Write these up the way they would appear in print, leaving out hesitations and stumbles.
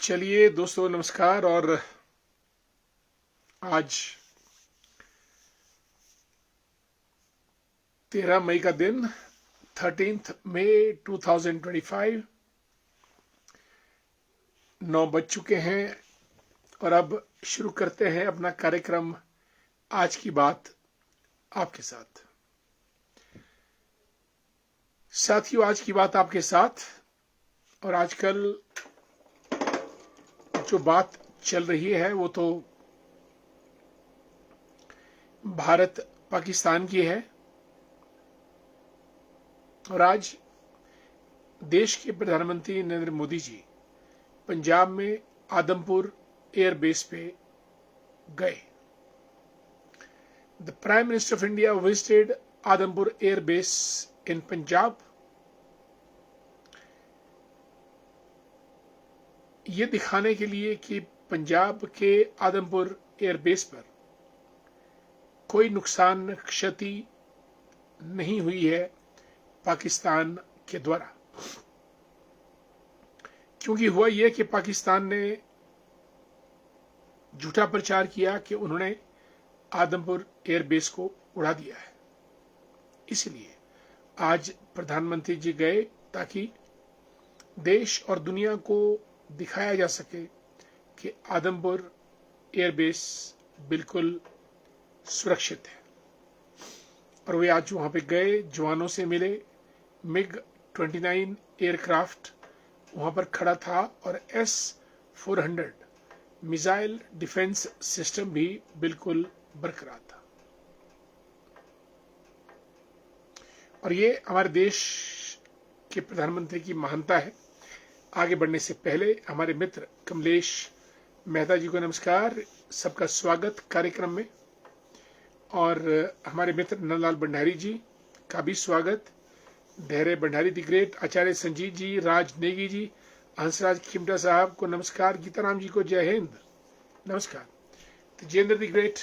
चलिए दोस्तों, नमस्कार। और आज 13 मई का दिन, 13 मई 2025, 9 बज चुके हैं। और अब शुरू करते हैं अपना कार्यक्रम आज की बात आपके साथ। साथियों, आज की बात आपके साथ। और आजकल जो बात चल रही है वो तो भारत पाकिस्तान की है। और आज देश के प्रधानमंत्री नरेंद्र मोदी जी पंजाब में आदमपुर एयरबेस पे गए। The prime minister of India visited Adampur airbase in Punjab. ये दिखाने के लिए कि पंजाब के आदमपुर एयरबेस पर कोई नुकसान क्षति नहीं हुई है पाकिस्तान के द्वारा। क्योंकि हुआ यह कि पाकिस्तान ने झूठा प्रचार किया कि उन्होंने आदमपुर एयरबेस को उड़ा दिया है। इसलिए आज प्रधानमंत्री जी गए ताकि देश और दुनिया को दिखाया जा सके कि आदमपुर एयरबेस बिल्कुल सुरक्षित है। और वे आज वहां पे गए, जवानों से मिले। MiG-29 एयरक्राफ्ट वहां पर खड़ा था और S-400 मिसाइल डिफेंस सिस्टम भी बिल्कुल बरकरार था। और ये हमारे देश के प्रधानमंत्री की महानता है। आगे बढ़ने से पहले हमारे मित्र कमलेश मेहता जी को नमस्कार, सबका स्वागत कार्यक्रम में। और हमारे मित्र नंदलाल भंडारी जी का भी स्वागत। धैर्य भंडारी द ग्रेट, आचार्य संजीत जी, राज नेगी जी, हंसराज खिमटा साहब को नमस्कार, गीताराम जी को जय हिंद, नमस्कार। Tejendra the great,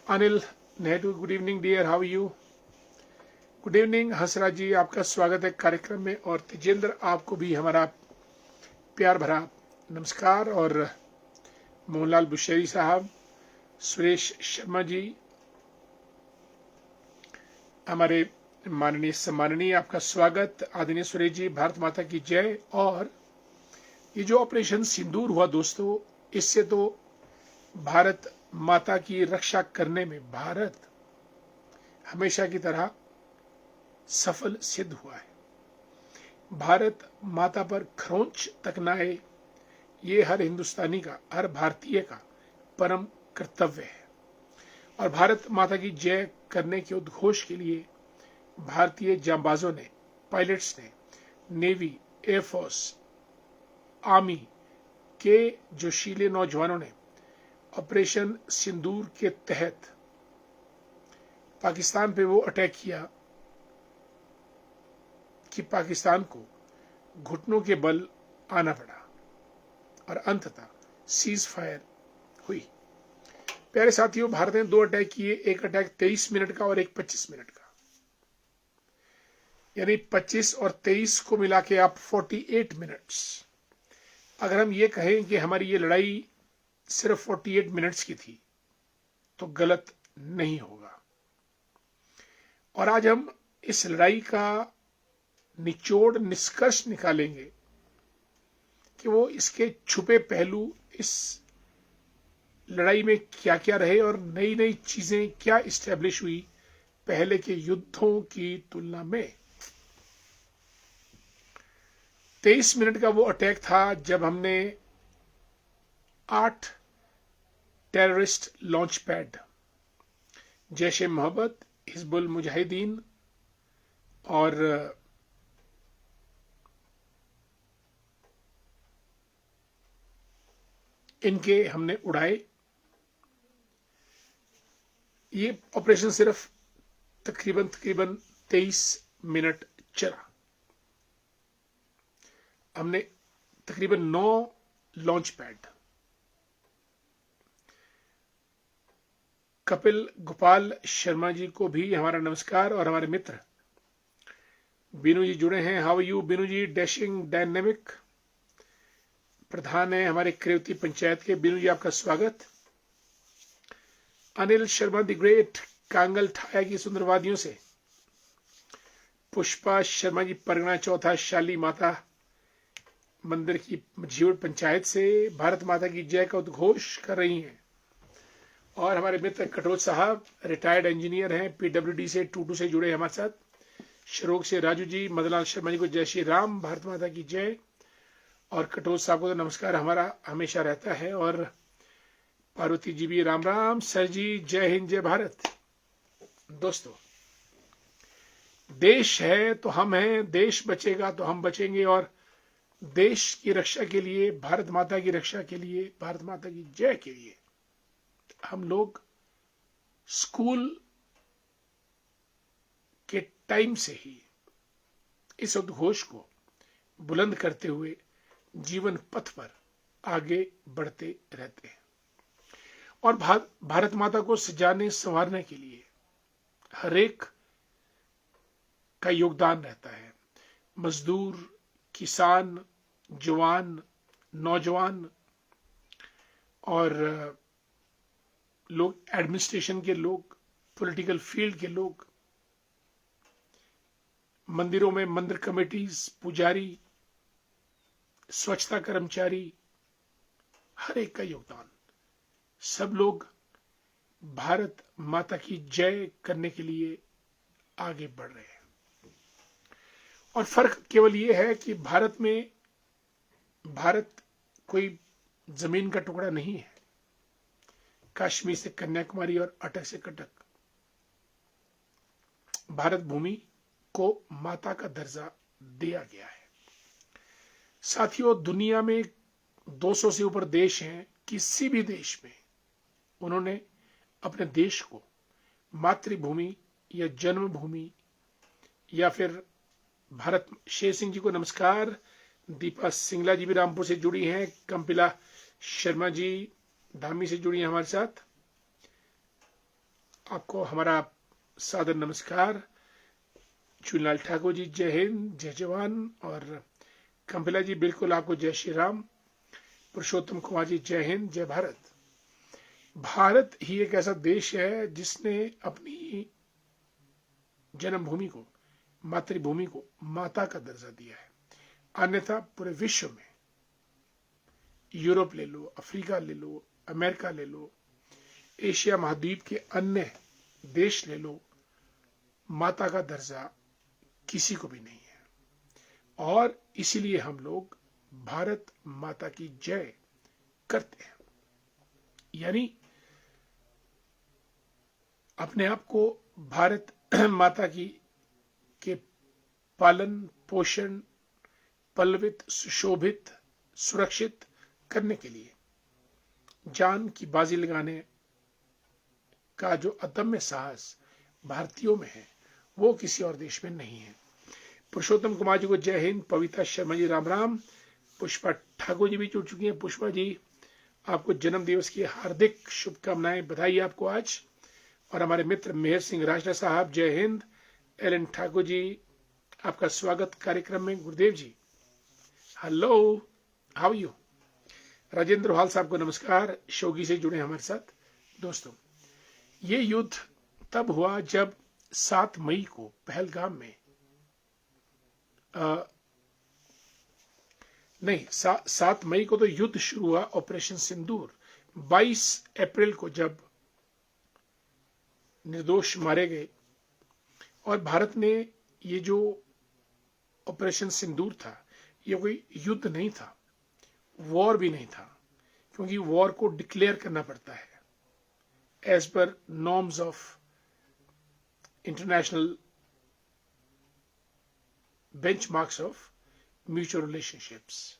Anil Nehru, good evening dear, how you? Good evening Hansraj ji, आपका स्वागत है कार्यक्रम में। और तेजेंद्र, आपको भी हमारा प्यार भरा नमस्कार। और मोहनलाल बुशेरी साहब, सुरेश शर्मा जी, हमारे माननीय सम्माननीय, आपका स्वागत। आदरणीय सुरेश जी, भारत माता की जय। और ये जो ऑपरेशन सिंदूर हुआ दोस्तों, इससे तो भारत माता की रक्षा करने में भारत हमेशा की तरह सफल सिद्ध हुआ है। भारत माता पर खरोंच तक न आए, ये हर हिंदुस्तानी का, हर भारतीय का परम कर्तव्य है। और भारत माता की जय करने के उद्घोष के लिए भारतीय जांबाजों ने, पायलट्स ने, नेवी, एयरफोर्स, आर्मी के जोशीले नौजवानों ने ऑपरेशन सिंदूर के तहत पाकिस्तान पे वो अटैक किया कि पाकिस्तान को घुटनों के बल आना पड़ा और अंततः सीज फायर हुई। प्यारे साथियों, भारत ने 2 अटैक किए। एक अटैक 23 मिनट का और एक 25 मिनट का, यानी 25 और 23 को मिला के आप 48 मिनट्स। अगर हम ये कहें कि हमारी ये लड़ाई सिर्फ 48 मिनट्स की थी तो गलत नहीं होगा। और आज हम इस लड़ाई का निचोड़, निष्कर्ष निकालेंगे कि वो इसके छुपे पहलू, इस लड़ाई में क्या क्या रहे और नई नई चीजें क्या इस्टेब्लिश हुई पहले के युद्धों की तुलना में। 23 मिनट का वो अटैक था जब हमने 8 टेररिस्ट लॉन्च पैड, जैश ए मोहब्बत, हिजबुल मुजाहिदीन और इनके हमने उड़ाए। ये ऑपरेशन सिर्फ तकरीबन 23 मिनट चला। हमने तकरीबन 9 लॉन्च पैड, कपिल गोपाल शर्मा जी को भी हमारा नमस्कार। और हमारे मित्र बीनू जी जुड़े हैं, how you Binu ji? Dashing dynamic प्रधान है हमारे क्रेवती पंचायत के। बिनु जी आपका स्वागत। अनिल शर्मा द ग्रेट कांगल ठाया की सुंदर वादियों से। पुष्पा शर्मा जी परगना चौथा शाली माता मंदिर की झीवड़ पंचायत से भारत माता की जय का उद्घोष कर रही हैं। और हमारे मित्र कटोच साहब रिटायर्ड इंजीनियर हैं, पीडब्ल्यूडी से टूटू से जुड़े हमारे साथ। शरोग से राजू जी, मदनलाल शर्मा जी को जय श्री राम, भारत माता की जय। और कटोच साहब को तो नमस्कार हमारा हमेशा रहता है। और पार्वती जी भी राम राम। सर जी जय हिंद जय भारत। दोस्तों, देश है तो हम हैं, देश बचेगा तो हम बचेंगे। और देश की रक्षा के लिए, भारत माता की रक्षा के लिए, भारत माता की जय के लिए हम लोग स्कूल के टाइम से ही इस उद्घोष को बुलंद करते हुए जीवन पथ पर आगे बढ़ते रहते हैं। और भारत माता को सजाने संवारने के लिए हर एक का योगदान रहता है। मजदूर, किसान, जवान, नौजवान और लोग, एडमिनिस्ट्रेशन के लोग, पॉलिटिकल फील्ड के लोग, मंदिरों में मंदिर कमेटीज, पुजारी, स्वच्छता कर्मचारी, हर एक का योगदान। सब लोग भारत माता की जय करने के लिए आगे बढ़ रहे हैं। और फर्क केवल ये है कि भारत कोई जमीन का टुकड़ा नहीं है। कश्मीर से कन्याकुमारी और अटक से कटक, भारत भूमि को माता का दर्जा दिया गया है। साथियों, दुनिया में 200 से ऊपर देश हैं। किसी भी देश में उन्होंने अपने देश को मातृभूमि या जन्मभूमि या फिर भारत। शेर सिंह जी को नमस्कार। दीपा सिंगला जी भी रामपुर से जुड़ी हैं। कंपिला शर्मा जी धामी से जुड़ी हैं हमारे साथ। आपको हमारा सादर नमस्कार। चुनलाल ठाकुर जी जय हिंद जय जवान। और कंपिला जी बिल्कुल आपको जय श्री राम। पुरुषोत्तम कुमार जी जय हिंद जय भारत। भारत ही एक ऐसा देश है जिसने अपनी जन्मभूमि को, मातृभूमि को माता का दर्जा दिया है। अन्यथा पूरे विश्व में, यूरोप ले लो, अफ्रीका ले लो, अमेरिका ले लो, एशिया महाद्वीप के अन्य देश ले लो, माता का दर्जा किसी को भी नहीं है। और इसीलिए हम लोग भारत माता की जय करते हैं। यानी अपने आप को भारत माता की के पालन पोषण, पल्लवित, सुशोभित, सुरक्षित करने के लिए जान की बाजी लगाने का जो अदम्य साहस भारतीयों में है, वो किसी और देश में नहीं है। पुरुषोत्तम कुमार जी को जय हिंद। पविता शर्मा जी राम राम। पुष्पा ठाकुर जी भी जुड़ चुकी हैं। पुष्पा जी, आपको जन्म दिवस की हार्दिक शुभकामनाएं, बधाई आपको आज। और हमारे मित्र मेहर सिंह राजरा साहब जय हिंद। एलन ठाकुर जी, आपका स्वागत कार्यक्रम में। गुरुदेव जी हेलो, हाउ यू। राजेंद्र हाल साहब को नमस्कार, शोगी से जुड़े हमारे साथ। दोस्तों, ये युद्ध तब हुआ जब 7 मई को पहलगाम में नहीं, 7 मई को तो युद्ध शुरू हुआ, ऑपरेशन सिंदूर। 22 अप्रैल को जब निर्दोष मारे गए। और भारत ने ये जो ऑपरेशन सिंदूर था, ये कोई युद्ध नहीं था, वॉर भी नहीं था, क्योंकि वॉर को डिक्लेयर करना पड़ता है एज पर norms of international benchmarks of mutual relationships.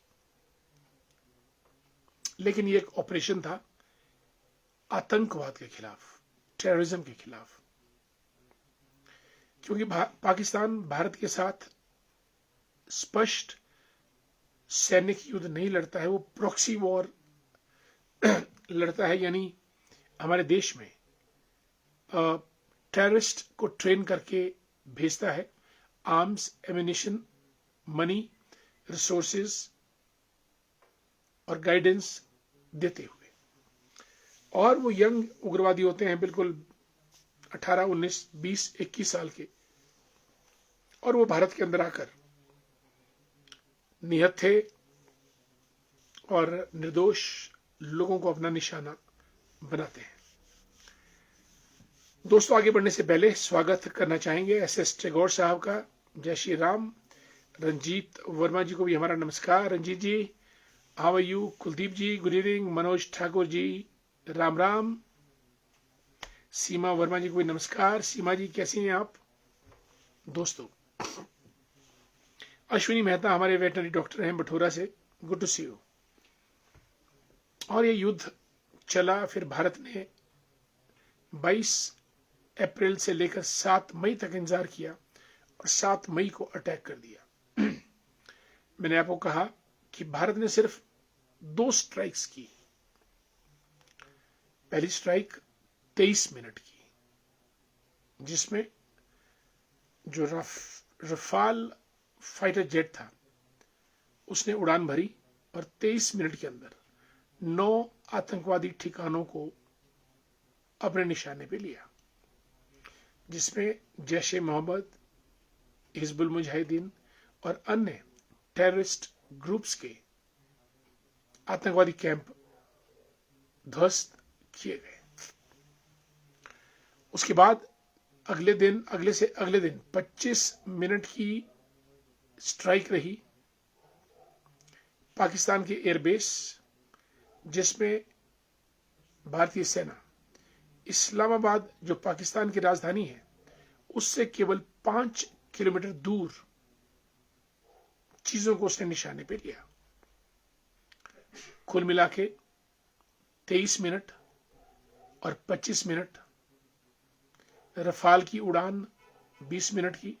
लेकिन ये एक ऑपरेशन था आतंकवाद के खिलाफ, टेररिज्म के खिलाफ। क्योंकि पाकिस्तान भारत के साथ स्पष्ट सैनिक युद्ध नहीं लड़ता है, वो प्रॉक्सी वॉर लड़ता है। यानी हमारे देश में टेररिस्ट को ट्रेन करके भेजता है, आर्म्स, एमिनिशन, मनी, रिसोर्सेज और गाइडेंस देते हुए। और वो यंग उग्रवादी होते हैं, बिल्कुल 18, 19, 20, 21 साल के, और वो भारत के अंदर आकर निहत्थे और निर्दोष लोगों को अपना निशाना बनाते हैं। दोस्तों, आगे बढ़ने से पहले स्वागत करना चाहेंगे SS टैगोर साहब का। जय श्री राम। रंजीत वर्मा जी को भी हमारा नमस्कार। Ranjeet ji, how are you? Kuldeep ji, good evening. Manoj Thakur ji, Ram Ram. Seema Verma ji को भी नमस्कार। सीमा जी, कैसी हैं आप? दोस्तों, अश्विनी मेहता हमारे वेटनरी डॉक्टर हैं बठोरा से, गुड टू सी यू। और ये युद्ध चला, फिर भारत ने 22 अप्रैल से लेकर 7 मई तक इंतजार किया और 7 मई को अटैक कर दिया। मैंने आपको कहा कि भारत ने सिर्फ 2 स्ट्राइक्स की। पहली स्ट्राइक 23 मिनट की, जिसमें जो रफाल फाइटर जेट था उसने उड़ान भरी और 23 मिनट के अंदर 9 आतंकवादी ठिकानों को अपने निशाने पे लिया, जिसमें जैश ए मोहम्मद, हिजबुल मुजाहिदीन और अन्य टेररिस्ट ग्रुप्स के आतंकवादी कैंप ध्वस्त किए गए। उसके बाद अगले से अगले दिन 25 मिनट की स्ट्राइक रही पाकिस्तान के एयरबेस, जिसमें भारतीय सेना इस्लामाबाद, जो पाकिस्तान की राजधानी है, उससे केवल 5 किलोमीटर दूर चीजों को उसने निशाने पे लिया। कुल मिला के 23 मिनट और 25 मिनट, रफाल की उड़ान 20 मिनट की,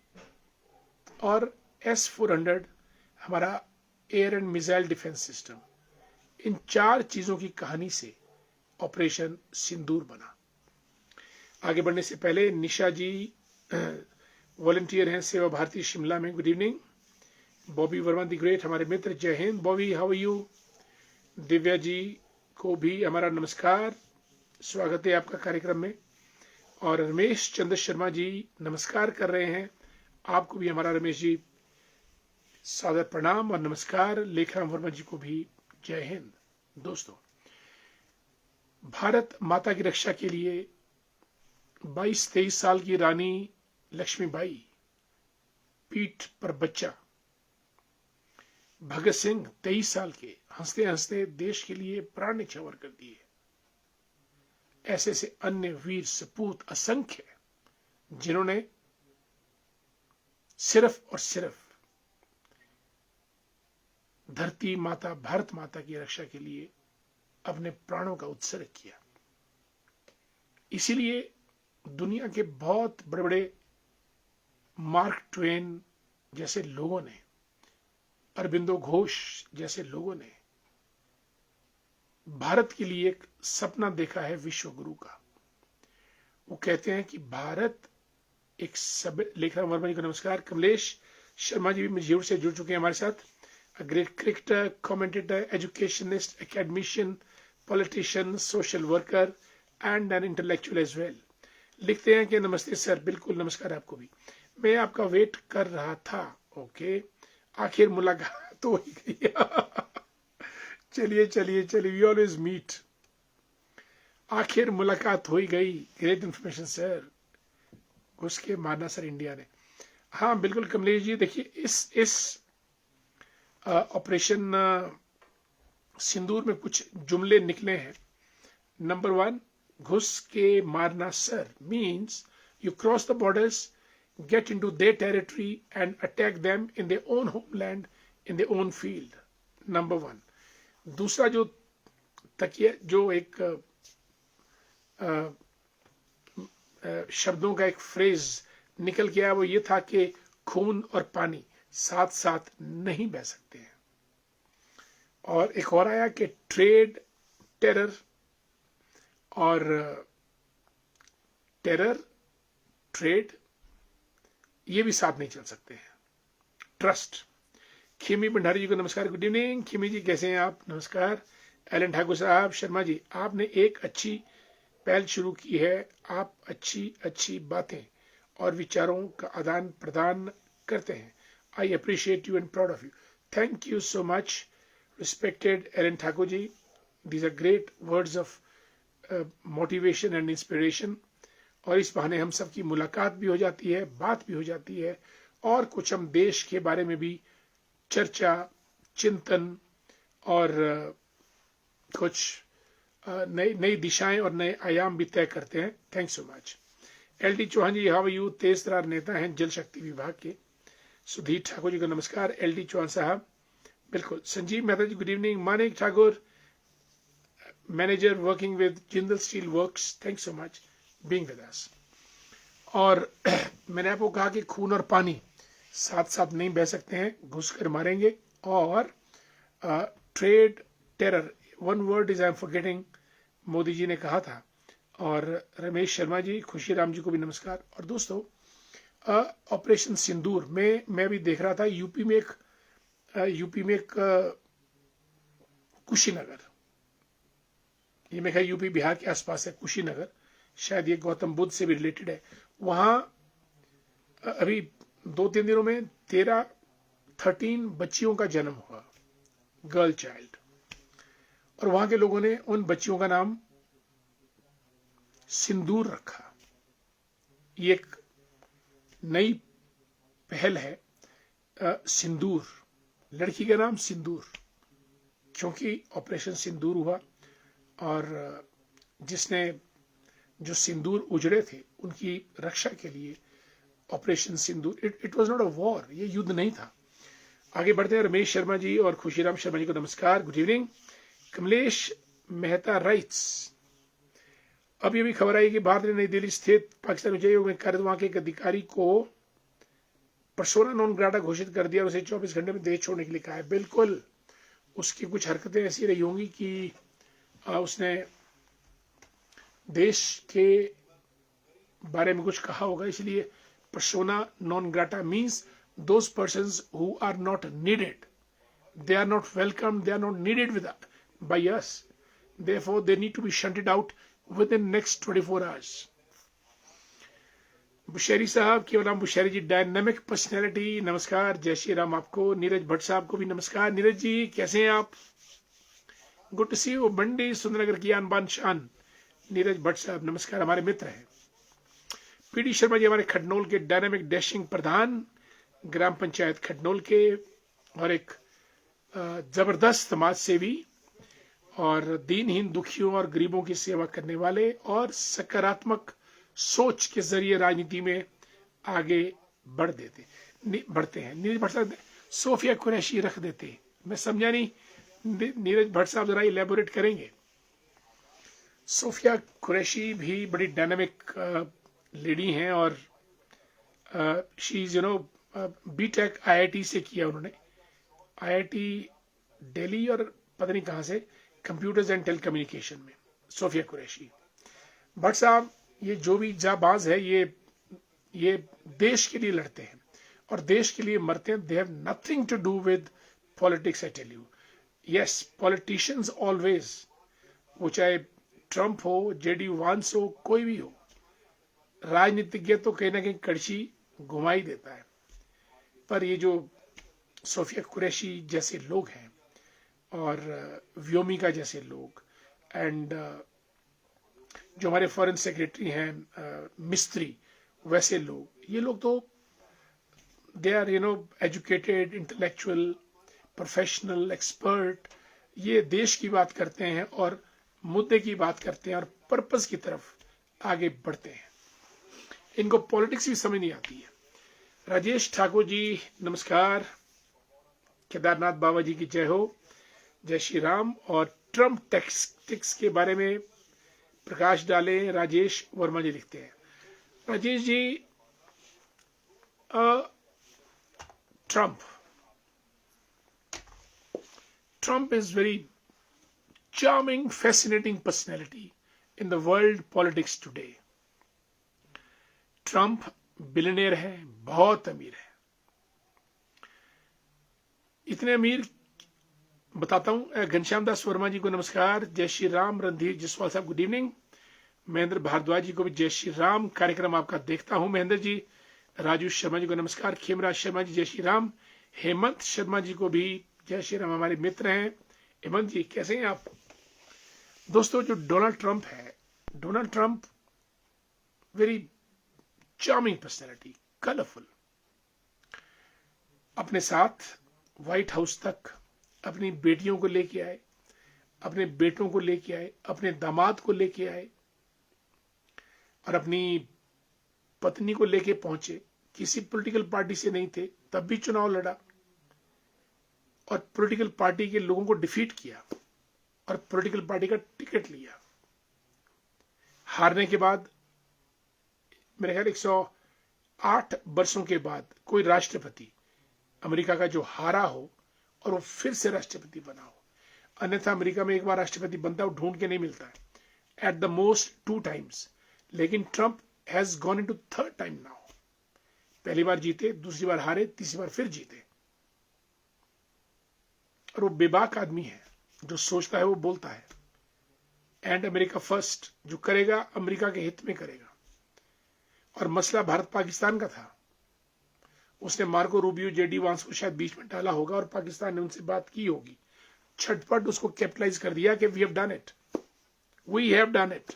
और S-400 हमारा air and missile defence system, इन 4 चीजों की कहानी से ऑपरेशन सिंदूर बना। आगे बढ़ने से पहले निशा जी वॉलंटियर हैं सेवा भारती शिमला में, good evening. Bobby Verma the great हमारे मित्र, Jai Hind. Bobby, how are you? Divya ji को भी हमारा नमस्कार, स्वागत है आपका कार्यक्रम में। और रमेश चंद्र शर्मा जी नमस्कार कर रहे हैं, आपको भी हमारा रमेश जी सादर प्रणाम और नमस्कार। लेखराम वर्मा जी को भी जय हिंद। दोस्तों, भारत माता की रक्षा के लिए 22-23 साल की रानी लक्ष्मीबाई, पीठ पर बच्चा भगत सिंह 23 साल के, हंसते हंसते देश के लिए प्राण न्यौछावर कर दिए। ऐसे से अन्य वीर सपूत असंख्य, जिन्होंने सिर्फ और सिर्फ धरती माता, भारत माता की रक्षा के लिए अपने प्राणों का उत्सर्ग किया। इसीलिए दुनिया के बहुत बड़े बड़े मार्क ट्वेन जैसे लोगों ने, अरबिंदो घोष जैसे लोगों ने भारत के लिए एक सपना देखा है विश्व गुरु का। वो कहते हैं कि भारत एक सब। लेखराम वर्मा जी को नमस्कार। कमलेश शर्मा जी भी मजदूर से जुड़ चुके हैं हमारे साथ। A great cricketer, commentator, educationist, academician, politician, social worker and an intellectual as well. लिखते हैं कि नमस्ते सर। बिल्कुल नमस्कार आपको भी। मैं आपका वेट कर रहा था। ओके, आखिर मुलाकात तो हो ही गई। चलिए चलिए चलिए, वी ऑलवेज मीट। आखिर मुलाकात हो ही गई। Great information sir. घुस के मारना सर इंडिया ने। हाँ बिल्कुल कमलेश जी, देखिए इस ऑपरेशन सिंदूर में कुछ जुमले निकले हैं। नंबर 1, घुस के मारना sir means you cross the borders, get into their territory and attack them in their own homeland, in their own field. Number 1. दूसरा जो तकिया, जो एक शब्दों का एक फ्रेज निकल के आया, वो ये था कि खून और पानी साथ साथ नहीं बह सकते हैं। और एक और आया कि ट्रेड, टेरर और टेरर, ट्रेड, ये भी साथ नहीं चल सकते हैं। ट्रस्ट, खिमी भंडारी जी को नमस्कार, गुड इवनिंग। खिमी जी कैसे हैं आप? नमस्कार। एलन ठाकुर साहब, शर्मा जी आपने एक अच्छी पहल शुरू की है। आप अच्छी अच्छी बातें और विचारों का आदान प्रदान करते हैं। I appreciate you and proud of you. Thank you so much respected Alan Thakur ji. These are great words of motivation and inspiration. और इस बहाने हम सबकी मुलाकात भी हो जाती है, बात भी हो जाती है, और कुछ हम देश के बारे में भी चर्चा, चिंतन और कुछ नई नई दिशाएं और नए आयाम भी तय करते हैं। Thanks so much. L T. Chauhan ji, how are you? तेज तरार नेता हैं जल शक्ति विभाग के। सुधीर ठाकुर जी को नमस्कार। एल.टी. चौहान साहब, बिल्कुल। Sanjeev Mehta ji, good evening. Manik Thakur, manager working with Jindal steel works, thanks so much being with us. और मैंने आपको कहा कि खून और पानी साथ साथ नहीं बह सकते हैं, घुसकर मारेंगे। और trade terror, one word is I am forgetting, Modi ji ने कहा था। और रमेश शर्मा जी, खुशीराम जी को भी नमस्कार। और दोस्तों, ऑपरेशन सिंदूर में मैं भी देख रहा था, यूपी में एक कुशीनगर, ये मैं यूपी बिहार के आसपास है कुशीनगर, शायद ये गौतम बुद्ध से भी रिलेटेड है। वहां अभी 2-3 दिनों में 13 बच्चियों का जन्म हुआ, गर्ल चाइल्ड। और वहां के लोगों ने उन बच्चियों का नाम सिंदूर रखा। ये एक नई पहल है, सिंदूर, लड़की का नाम सिंदूर, क्योंकि ऑपरेशन सिंदूर हुआ और जो सिंदूर उजड़े थे उनकी रक्षा के लिए operation Sindoor. It was not a war, ये युद्ध नहीं था। आगे बढ़ते हैं। रमेश शर्मा जी और खुशीराम शर्मा जी को नमस्कार, good evening. Kamlesh Mehta rights, अभी अभी खबर आई कि भारत ने नई दिल्ली स्थित पाकिस्तान उच्चायोग में कार्यरत वहां के एक अधिकारी को पर्सोना नॉन ग्राटा घोषित कर दिया और उसे 24 घंटे में देश छोड़ने के लिए कहा है। बिल्कुल, उसकी कुछ हरकतें ऐसी रही होंगी कि उसने देश के बारे में कुछ कहा होगा, इसलिए persona non grata means those persons who are not needed, they are not welcome, they are not needed by us, therefore they need to be shunted out within next 24 hours. बुशेरी साहब, केवल राम बुशेरी जी, डायनामिक पर्सनैलिटी, नमस्कार। जय श्री राम आपको। नीरज भट्ट साहब को भी नमस्कार। नीरज जी कैसे हैं आप? Good to see you. Mandi Sundernagar की आन बान शान, नीरज भट्ट साहब नमस्कार, हमारे मित्र हैं। पीडी शर्मा जी हमारे खडनोल के डायनामिक डैशिंग प्रधान, ग्राम पंचायत खडनोल के, और एक जबरदस्त समाज सेवी और दीनहीन, दुखियों और गरीबों की सेवा करने वाले और सकारात्मक सोच के जरिए राजनीति में आगे बढ़ते हैं। नीरज भट्ट साहब सोफिया कुरैशी रख देते, मैं समझा नहीं, नीरज भट्ट साहब जरा इलेबोरेट करेंगे। सोफिया कुरैशी भी बड़ी डायनामिक लेडी हैं और शी इज बीटेक IIT से किया उन्होंने, IIT दिल्ली और पता नहीं कहां से, कंप्यूटर्स एंड टेलीकम्युनिकेशन में। सोफिया कुरैशी भट्ट साहब, ये जो भी जाबाज है, ये देश के लिए लड़ते हैं और देश के लिए मरते हैं। They have nothing to do with politics, I tell you. Yes, politicians always, वो चाहे ट्रंप हो, JD वांस हो, कोई भी हो, राजनीतिज्ञ तो कहीं ना कहीं कड़छी घुमा ही देता है। पर ये जो सोफिया कुरैशी जैसे लोग हैं और व्योमिका जैसे लोग, एंड जो हमारे फॉरेन सेक्रेटरी हैं मिस्त्री, वैसे लोग, ये लोग तो they are educated, intellectual, professional, expert. ये देश की बात करते हैं और मुद्दे की बात करते हैं और पर्पस की तरफ आगे बढ़ते हैं। इनको पॉलिटिक्स भी समझ नहीं आती है। राजेश ठाकुर जी नमस्कार। केदारनाथ बाबा जी की जय हो, जय श्री राम। और ट्रम्प टैक्टिक्स के बारे में प्रकाश डालें, राजेश वर्मा जी लिखते हैं। Rajesh ji, Trump is very charming, fascinating personality in the world politics today. Trump billionaire है, बहुत अमीर है, इतने अमीर बताता हूं। घनश्याम दास वर्मा जी को नमस्कार, जय श्री राम। रणधीर जसवाल साहब गुड इवनिंग। महेंद्र भारद्वाज जी को भी जय श्री राम। कार्यक्रम आपका देखता हूं महेंद्र जी। राजू शर्मा जी को नमस्कार। खेमराज शर्मा जी जय श्री राम। हेमंत शर्मा जी को भी जय श्री राम, हमारे मित्र हैं। हेमंत जी कैसे हैं आप? दोस्तों, जो डोनाल्ड ट्रंप है, Donald Trump very charming personality, colourful, अपने साथ व्हाइट हाउस तक अपनी बेटियों को लेके आए, अपने बेटों को लेके आए, अपने दामाद को लेके आए और अपनी पत्नी को लेके पहुंचे। किसी पॉलिटिकल पार्टी से नहीं थे, तब भी चुनाव लड़ा और पॉलिटिकल पार्टी के लोगों को डिफीट किया और पॉलिटिकल पार्टी का टिकट लिया। हारने के बाद मेरे ख्याल 108 वर्षों के बाद कोई राष्ट्रपति अमेरिका का जो हारा हो और वो फिर से राष्ट्रपति बना हो। अन्यथा अमेरिका में एक बार राष्ट्रपति बनता है, वो ढूंढ के नहीं मिलता है। एट द मोस्ट 2 times, लेकिन Trump has gone into 3rd time now. पहली बार जीते, दूसरी बार हारे, तीसरी बार फिर जीते। और वो बेबाक आदमी है, जो सोचता है वो बोलता है। एंड अमेरिका फर्स्ट, जो करेगा अमेरिका के हित में करेगा। और मसला भारत पाकिस्तान का था, उसने मार्को रूबियो, जेडी वांस को शायद बीच में डाला होगा और पाकिस्तान ने उनसे बात की होगी। छटपट उसको कैपिटलाइज कर दिया कि we have done it, we have done it,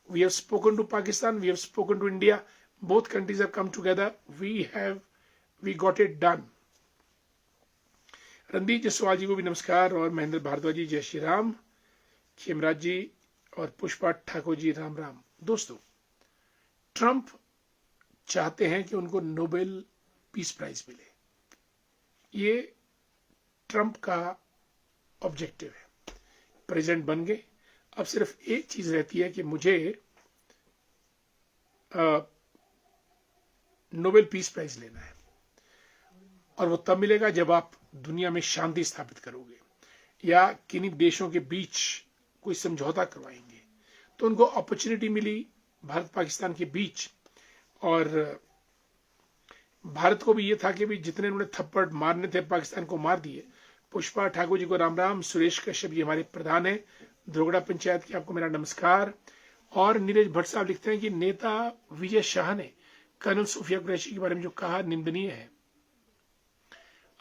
we have spoken to Pakistan, we have spoken to India, both countries have come together, we got it done. Randeep Jaswal ji को भी नमस्कार और महेंद्र भारद्वाज जी जय श्री राम। खेमराज जी और पुष्पा ठाकुर जी राम राम। दोस्तों, ट्रंप चाहते हैं कि उनको नोबेल पीस प्राइज मिले। ये ट्रंप का ऑब्जेक्टिव है। प्रेसिडेंट बन गए, अब सिर्फ एक चीज रहती है कि मुझे नोबेल पीस प्राइज लेना है। और वो तब मिलेगा जब आप दुनिया में शांति स्थापित करोगे या किन्हीं देशों के बीच कोई समझौता करवाएंगे। तो उनको अपॉर्चुनिटी मिली भारत पाकिस्तान के बीच, और भारत को भी ये था कि भी जितने उन्होंने थप्पड़ मारने थे पाकिस्तान को मार दिए। पुष्पा ठाकुर जी को राम राम। सुरेश कश्यप जी हमारे प्रधान है द्रोगड़ा पंचायत की, आपको मेरा नमस्कार। और नीरज भट्ट साहब लिखते हैं कि नेता विजय शाह ने कर्नल सूफिया कुरैशी के बारे में जो कहा निंदनीय है।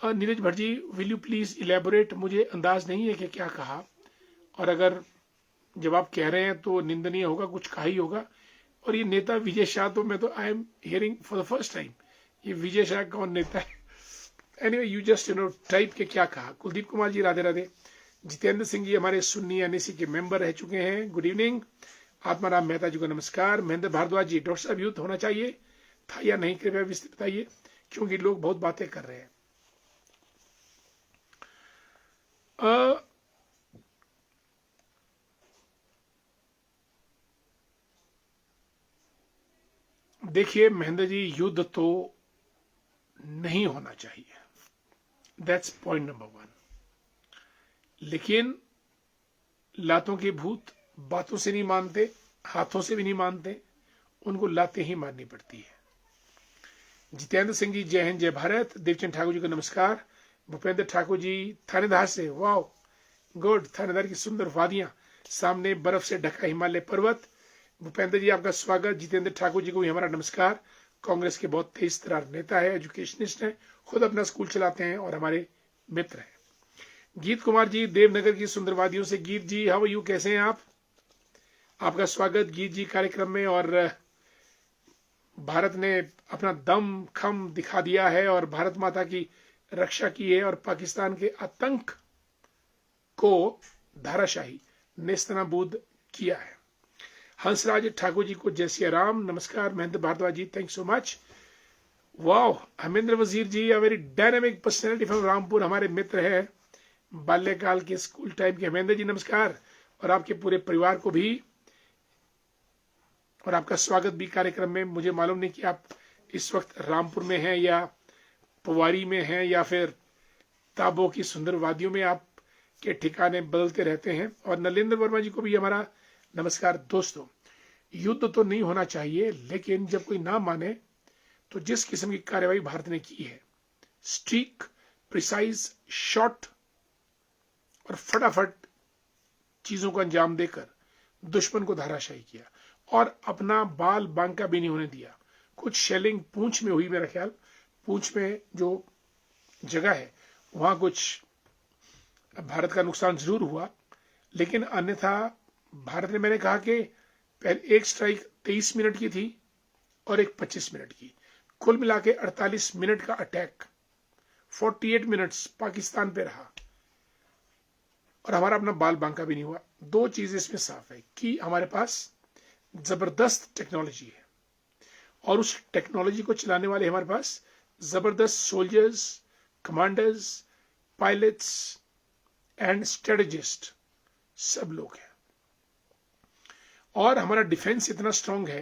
Neeraj Bhatt ji, will you please elaborate? मुझे अंदाज नहीं है कि क्या कहा, और अगर जब आप कह रहे हैं तो निंदनीय होगा, कुछ कहा ही होगा। और ये नेता विजय शाह, तो मैं तो I am hearing for the first time, ये विजय शाह कौन नेता है? एनीवे, यू जस्ट टाइप के क्या कहा। कुलदीप कुमार जी राधे राधे। जितेंद्र सिंह जी हमारे सुन्नी एनएसी के मेंबर रह चुके हैं, गुड इवनिंग। आत्माराम मेहता जी को नमस्कार। महेंद्र भारद्वाज जी, डॉक्टर साहब युद्ध होना चाहिए था या नहीं, कृपया विस्तृत बताइए, क्योंकि लोग बहुत बातें कर रहे हैं। देखिए महेंद्र जी, युद्ध तो नहीं होना चाहिए, दैट्स पॉइंट नंबर 1। लेकिन लातों के भूत बातों से नहीं मानते, हाथों से भी नहीं मानते, उनको लातें ही मारनी पड़ती है। जितेंद्र सिंह जी जय हिंद जय भारत। देवचंद ठाकुर जी को नमस्कार। भूपेंद्र ठाकुर जी थानेदार से, वाओ गुड, थानेदार की सुंदर वादियां, सामने बर्फ से ढका हिमालय पर्वत। भूपेंद्र जी आपका स्वागत। जितेंद्र ठाकुर जी को भी हमारा नमस्कार। कांग्रेस के बहुत तेज तरार नेता है, एजुकेशनिस्ट है, खुद अपना स्कूल चलाते हैं और हमारे मित्र हैं। गीत कुमार जी देवनगर की सुंदर वादियों से। गीत जी हाउ यू, कैसे हैं आप? आपका स्वागत गीत जी कार्यक्रम में। और भारत ने अपना दम खम दिखा दिया है और भारत माता की रक्षा की है और पाकिस्तान के आतंक को धाराशाही नेस्तनाबूद किया है। हंसराज ठाकुर जी को जय श्री राम, नमस्कार। Mahendra Bhardwaj ji, thank so much. Wow, Hamendra Wazir ji, a very dynamic personality from Rampur, हमारे मित्र है बाल्यकाल के, स्कूल टाइम के। हमेंद्र जी नमस्कार, और आपके पूरे परिवार को भी, और आपका स्वागत भी कार्यक्रम में। मुझे मालूम नहीं कि आप इस वक्त रामपुर में हैं या पवारी में हैं या फिर ताबो की सुंदर वादियों में, आप के ठिकाने बदलते रहते हैं। और नरेंद्र वर्मा जी को भी हमारा नमस्कार। दोस्तों, युद्ध तो नहीं होना चाहिए, लेकिन जब कोई ना माने तो जिस किस्म की कार्रवाई भारत ने की है, स्ट्रीक प्रिसाइज शॉट और फटाफट चीजों को अंजाम देकर दुश्मन को धराशायी किया और अपना बाल बांका भी नहीं होने दिया। कुछ शेलिंग पूंछ में हुई, मेरा ख्याल पूंछ में जो जगह है वहां कुछ भारत का नुकसान जरूर हुआ, लेकिन अन्यथा भारत ने, मैंने कहा कि पहले एक स्ट्राइक 23 मिनट की थी और एक 25 मिनट की, कुल मिला के 48 मिनट का अटैक 48 मिनट्स पाकिस्तान पे रहा और हमारा अपना बाल बांका भी नहीं हुआ। दो चीजें इसमें साफ है कि हमारे पास जबरदस्त टेक्नोलॉजी है और उस टेक्नोलॉजी को चलाने वाले हमारे पास जबरदस्त soldiers, commanders, pilots and strategist सब लोग हैं। और हमारा डिफेंस इतना स्ट्रांग है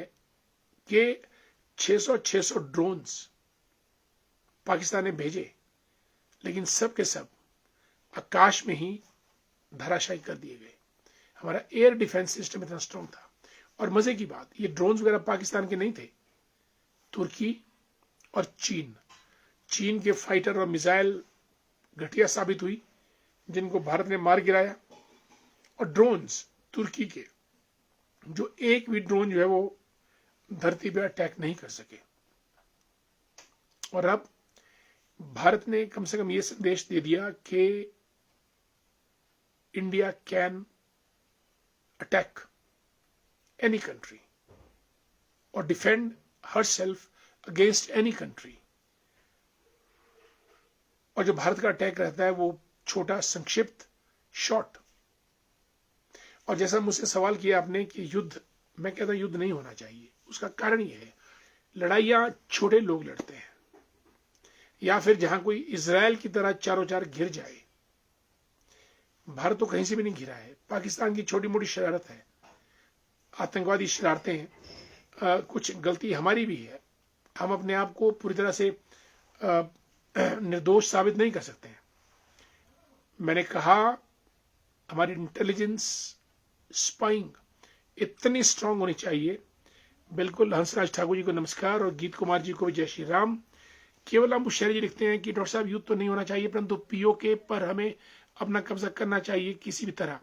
कि 600 ड्रोन्स पाकिस्तान ने भेजे, लेकिन सब के सब आकाश में ही धराशायी कर दिए गए। हमारा एयर डिफेंस सिस्टम इतना स्ट्रांग था। और मजे की बात, ये ड्रोन्स वगैरह पाकिस्तान के नहीं थे, तुर्की और चीन के फाइटर और मिसाइल घटिया साबित हुई जिनको भारत ने मार गिराया, और ड्रोन्स तुर्की के, जो एक भी ड्रोन जो है वो धरती पे अटैक नहीं कर सके। और अब भारत ने कम से कम ये संदेश दे दिया कि India can attack any country और defend herself against any country. और जो भारत का अटैक रहता है वो छोटा, संक्षिप्त, शॉर्ट। और जैसा मुझसे सवाल किया आपने कि युद्ध, मैं कहता हूं युद्ध नहीं होना चाहिए। उसका कारण ये है, लड़ाइयां छोटे लोग लड़ते हैं, या फिर जहां कोई इजराइल की तरह चारों चार घिर जाए। भारत तो कहीं से भी नहीं घिरा है, पाकिस्तान की छोटी मोटी शरारत है, आतंकवादी शरारतें हैं, कुछ गलती हमारी भी है। हम अपने आप को पूरी तरह से निर्दोष साबित नहीं कर सकते हैं। मैंने कहा हमारी इंटेलिजेंस स्पाइंग इतनी स्ट्रांग होनी चाहिए। बिल्कुल, हंसराज ठाकुर जी को नमस्कार और गीत कुमार जी को जय श्री राम। केवल हम शहरी जी लिखते हैं कि डॉक्टर साहब युद्ध तो नहीं होना चाहिए, परंतु पीओके पर हमें अपना कब्जा करना चाहिए किसी भी तरह।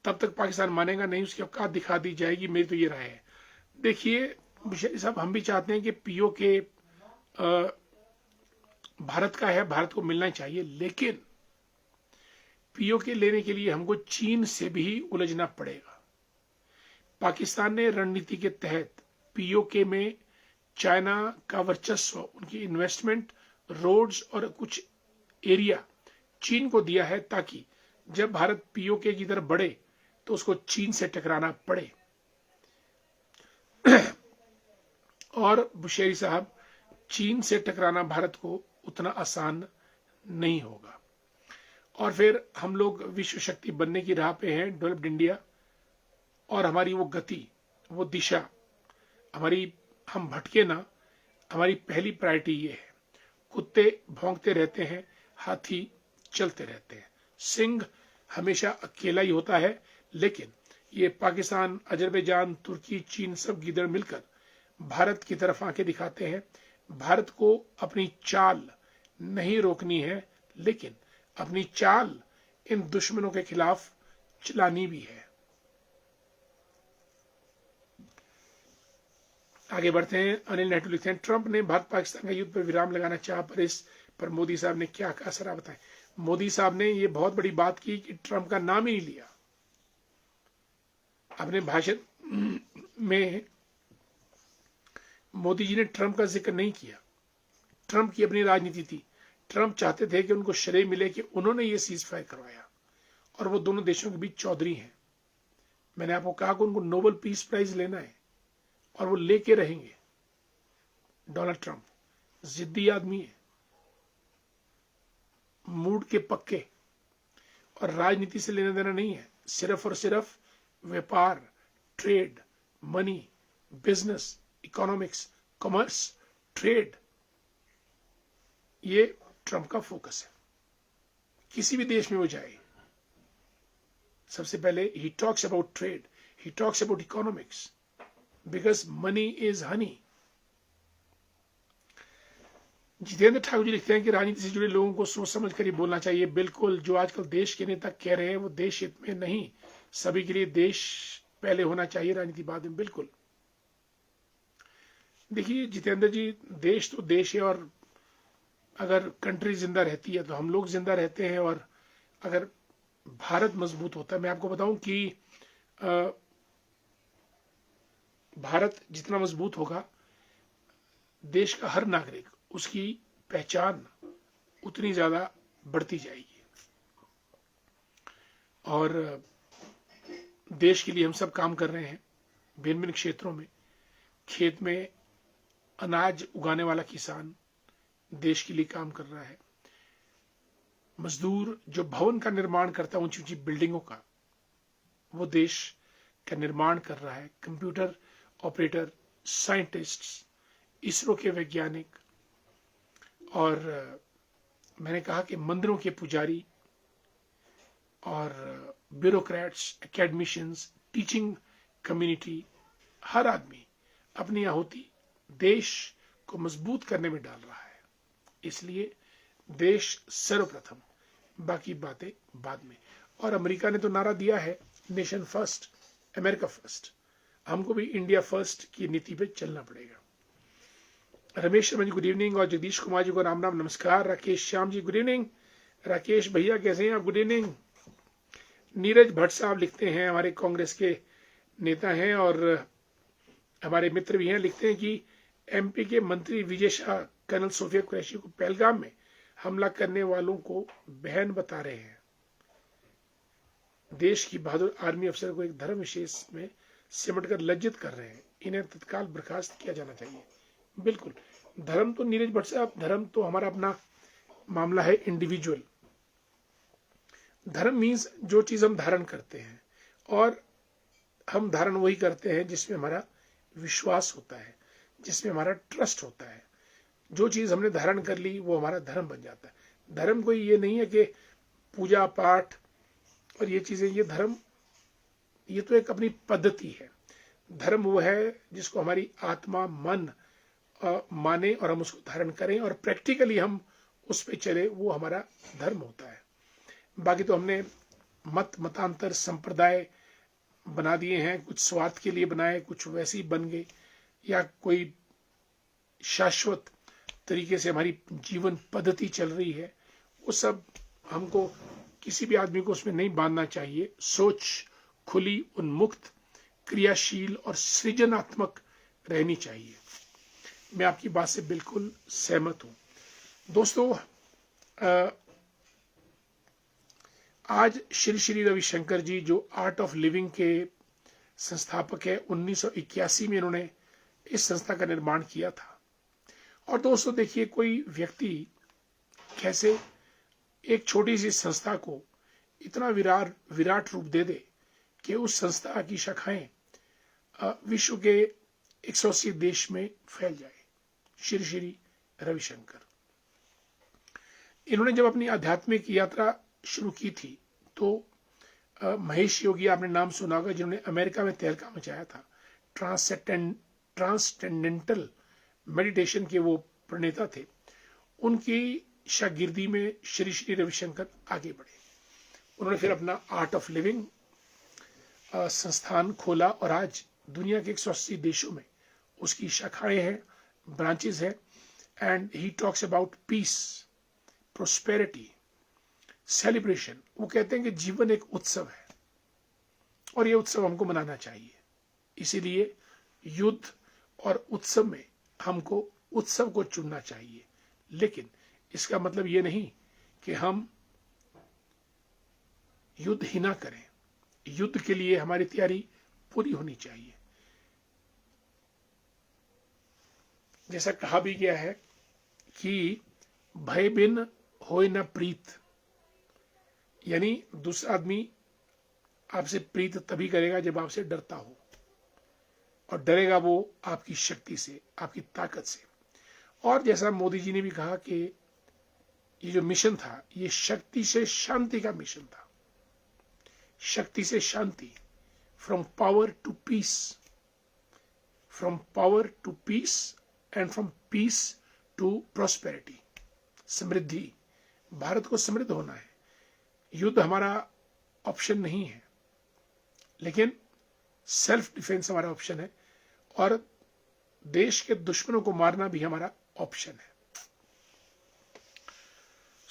तब तक पाकिस्तान मानेगा नहीं, उसकी औकात दिखा दी जाएगी। मेरी तो ये राय है। देखिए शहरी साहब, हम भी चाहते हैं कि पीओके भारत का है, भारत को मिलना चाहिए, लेकिन पीओके लेने के लिए हमको चीन से भी उलझना पड़ेगा। पाकिस्तान ने रणनीति के तहत पीओके में चाइना का वर्चस्व, उनकी इन्वेस्टमेंट, रोड्स और कुछ एरिया चीन को दिया है, ताकि जब भारत पीओके की तरफ बढ़े तो उसको चीन से टकराना पड़े। और बुशेरी साहब, चीन से टकराना भारत को उतना आसान नहीं होगा। और फिर हम लोग विश्व शक्ति बनने की राह पे हैं, डेवलप्ड इंडिया, और हमारी वो गति, वो दिशा हमारी, हम भटके ना। हमारी पहली प्रायोरिटी ये है। कुत्ते भौंकते रहते हैं, हाथी चलते रहते हैं, सिंह हमेशा अकेला ही होता है, लेकिन ये पाकिस्तान, अजरबैजान, तुर्की, चीन सब गिदड़ मिलकर भारत की तरफ आंखें दिखाते हैं। भारत को अपनी चाल नहीं रोकनी है, लेकिन अपनी चाल इन दुश्मनों के खिलाफ चलानी भी है। आगे बढ़ते हैं। अनिल नेहरू लिखते हैं, ट्रंप ने भारत पाकिस्तान का युद्ध पर विराम लगाना चाहा, पर इस पर मोदी साहब ने क्या कहा, सर आप बताएं। मोदी साहब ने ये बहुत बड़ी बात की कि ट्रंप का नाम ही नहीं लिया। अपने भाषण में मोदी जी ने ट्रंप का जिक्र नहीं किया। ट्रंप की अपनी राजनीति थी। ट्रंप चाहते थे कि उनको श्रेय मिले कि उन्होंने ये सीज फायर करवाया, और वो दोनों देशों के बीच चौधरी हैं। मैंने आपको कहा कि उनको नोबेल पीस प्राइज लेना है और वो लेके रहेंगे। डोनाल्ड ट्रंप जिद्दी आदमी है, मूड के पक्के, और राजनीति से लेना देना नहीं है। सिर्फ और सिर्फ व्यापार, trade, money, business, economics, commerce, trade, ये ट्रंप का फोकस है। किसी भी देश में वो जाए, सबसे पहले he talks about trade, he talks about economics, because money is honey. Jitendra Thakur ji लिखते हैं कि राजनीति से जुड़े लोगों को सोच समझ कर ही बोलना चाहिए। बिल्कुल, जो आजकल देश के नेता कह रहे हैं वो देश हित में नहीं, सभी के लिए देश पहले होना चाहिए, राजनीति बाद में। बिल्कुल। देखिए जितेंद्र जी, देश तो देश है, और अगर कंट्री जिंदा रहती है तो हम लोग जिंदा रहते हैं, और अगर भारत मजबूत होता है, मैं आपको बताऊं कि भारत जितना मजबूत होगा, देश का हर नागरिक, उसकी पहचान उतनी ज्यादा बढ़ती जाएगी, और देश के लिए हम सब काम कर रहे हैं भिन्न भिन्न क्षेत्रों में। खेत में अनाज उगाने वाला किसान देश के लिए काम कर रहा है, मजदूर जो भवन का निर्माण करता है, ऊंची ऊंची बिल्डिंगों का, वो देश का निर्माण कर रहा है, कंप्यूटर ऑपरेटर, साइंटिस्ट्स, इसरो के वैज्ञानिक, और मैंने कहा कि मंदिरों के पुजारी, और ब्यूरोक्रेट्स, एकेडमिशियंस, टीचिंग कम्युनिटी, हर आदमी अपनी आहुति देश को मजबूत करने में डाल रहा है। इसलिए देश सर्वप्रथम, बाकी बातें बाद में। और अमेरिका ने तो नारा दिया है, नेशन फर्स्ट, अमेरिका फर्स्ट। हमको भी इंडिया फर्स्ट की नीति पे चलना पड़ेगा। रमेश शर्मा जी गुड इवनिंग, और जगदीश कुमार जी को राम राम नमस्कार। Rakesh Shyam ji good evening. राकेश भैया कैसे हैं आप? Good evening. नीरज भट्ट साहब लिखते हैं, हमारे कांग्रेस के नेता हैं और हमारे मित्र भी हैं, लिखते हैं कि एमपी के मंत्री विजय शाह कर्नल सोफिया कुरैशी को पहलगाम में हमला करने वालों को बहन बता रहे हैं। देश की बहादुर आर्मी अफसर को एक धर्म विशेष में सिमट कर लज्जित कर रहे हैं, इन्हें तत्काल बर्खास्त किया जाना चाहिए। बिल्कुल, धर्म तो नीरज भट्ट साहब, धर्म तो हमारा अपना मामला है, इंडिविजुअल। धर्म मीन्स जो चीज हम धारण करते हैं, और हम धारण वही करते हैं जिसमें हमारा विश्वास होता है, जिसमें हमारा ट्रस्ट होता है। जो चीज हमने धारण कर ली वो हमारा धर्म बन जाता है। धर्म कोई ये नहीं है कि पूजा पाठ और ये चीजें, ये धर्म, ये तो एक अपनी पद्धति है। धर्म वो है जिसको हमारी आत्मा मन माने और हम उसको धारण करें और प्रैक्टिकली हम उस पर चले, वो हमारा धर्म होता है। बाकी तो हमने मतांतर संप्रदाय बना दिए हैं, कुछ स्वार्थ के लिए बनाए, कुछ वैसे ही बन गए, या कोई शाश्वत तरीके से हमारी जीवन पद्धति चल रही है, वो सब हमको, किसी भी आदमी को उसमें नहीं बांधना चाहिए। सोच खुली, उन्मुक्त, क्रियाशील और सृजनात्मक रहनी चाहिए। मैं आपकी बात से बिल्कुल सहमत हूं। दोस्तों, आज श्री श्री रविशंकर जी, जो आर्ट ऑफ लिविंग के संस्थापक है, 1981 में इन्होंने इस संस्था का निर्माण किया था। और दोस्तों देखिए, कोई व्यक्ति कैसे एक छोटी सी संस्था को इतना विराट रूप दे दे कि उस संस्था की शाखाएं विश्व के 180 देश में फैल जाए। श्री श्री रविशंकर, इन्होंने जब अपनी आध्यात्मिक यात्रा शुरू की थी तो महेश योगी, आपने नाम सुना होगा, जिन्होंने अमेरिका में तहलका मचाया था, ट्रांसटेंडेंटल मेडिटेशन के वो प्रणेता थे। उनकी शागिर्दी में श्री श्री रविशंकर आगे बढ़े। उन्होंने फिर अपना आर्ट ऑफ लिविंग संस्थान खोला, और आज दुनिया के 180 देशों में उसकी शाखाएं हैं, ब्रांचेस हैं। And he talks about piece, prosperity, celebration. वो कहते हैं कि जीवन एक उत्सव है और ये उत्सव हमको मनाना चाहिए। इसीलिए युद्ध और उत्सव में हमको उत्सव को चुनना चाहिए, लेकिन इसका मतलब ये नहीं कि हम युद्ध ही ना करें। युद्ध के लिए हमारी तैयारी पूरी होनी चाहिए। जैसा कहा भी गया है कि भय बिन होए न प्रीत, यानी दूसरा आदमी आपसे प्रीत तभी करेगा जब आपसे डरता हो, और डरेगा वो आपकी शक्ति से, आपकी ताकत से। और जैसा मोदी जी ने भी कहा कि ये जो मिशन था, ये शक्ति से शांति का मिशन था। शक्ति से शांति, from power to peace, from power to peace, and from peace to prosperity, समृद्धि। भारत को समृद्ध होना है। युद्ध हमारा ऑप्शन नहीं है, लेकिन सेल्फ डिफेंस हमारा ऑप्शन है, और देश के दुश्मनों को मारना भी हमारा ऑप्शन है।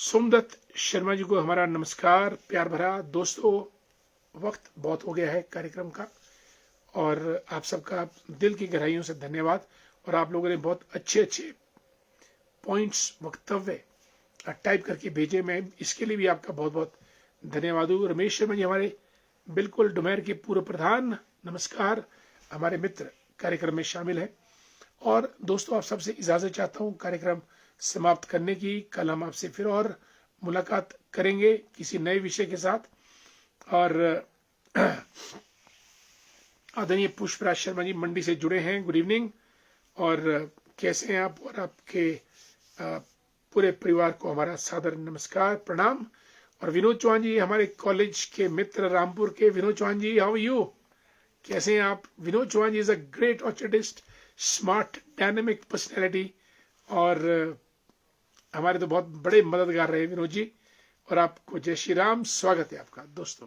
सोमदत्त शर्मा जी को हमारा नमस्कार प्यार भरा। दोस्तों, वक्त बहुत हो गया है कार्यक्रम का, और आप सबका दिल की गहराइयों से धन्यवाद। और आप लोगों ने बहुत अच्छे अच्छे पॉइंट्स, वक्तव्य टाइप करके भेजे। मैं इसके लिए भी आपका बहुत बहुत धन्यवाद हूँ। रमेश शर्मा जी हमारे बिल्कुल डुमेर के पूर्व प्रधान, नमस्कार, हमारे मित्र कार्यक्रम में शामिल है। और दोस्तों, आप सबसे इजाजत चाहता हूँ कार्यक्रम समाप्त करने की। कल हम आपसे फिर और मुलाकात करेंगे किसी नए विषय के साथ। और आदरणीय पुष्पराज शर्मा जी मंडी से जुड़े हैं, गुड इवनिंग, और कैसे हैं आप, और आपके पूरे परिवार को हमारा सादर नमस्कार, प्रणाम। और विनोद चौहान जी हमारे कॉलेज के मित्र, रामपुर के। Vinod Chauhan ji, how are you, कैसे हैं आप? Vinod Chauhan ji is a great orchardist, smart, dynamic personality, और हमारे तो बहुत बड़े मददगार रहे विनोद जी। और आपको जय श्री राम, स्वागत है आपका। दोस्तों,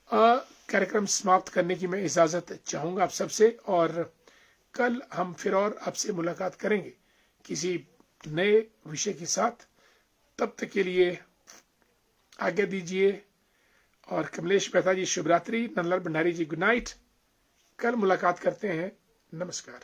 कार्यक्रम समाप्त करने की मैं इजाजत चाहूंगा आप सबसे, और कल हम फिर और आपसे मुलाकात करेंगे किसी नए विषय के साथ। तब तक के लिए आज्ञा दीजिए। और कमलेश मेहता जी शुभ रात्रि, नंदलाल भंडारी जी गुड नाइट। कल मुलाकात करते हैं, नमस्कार।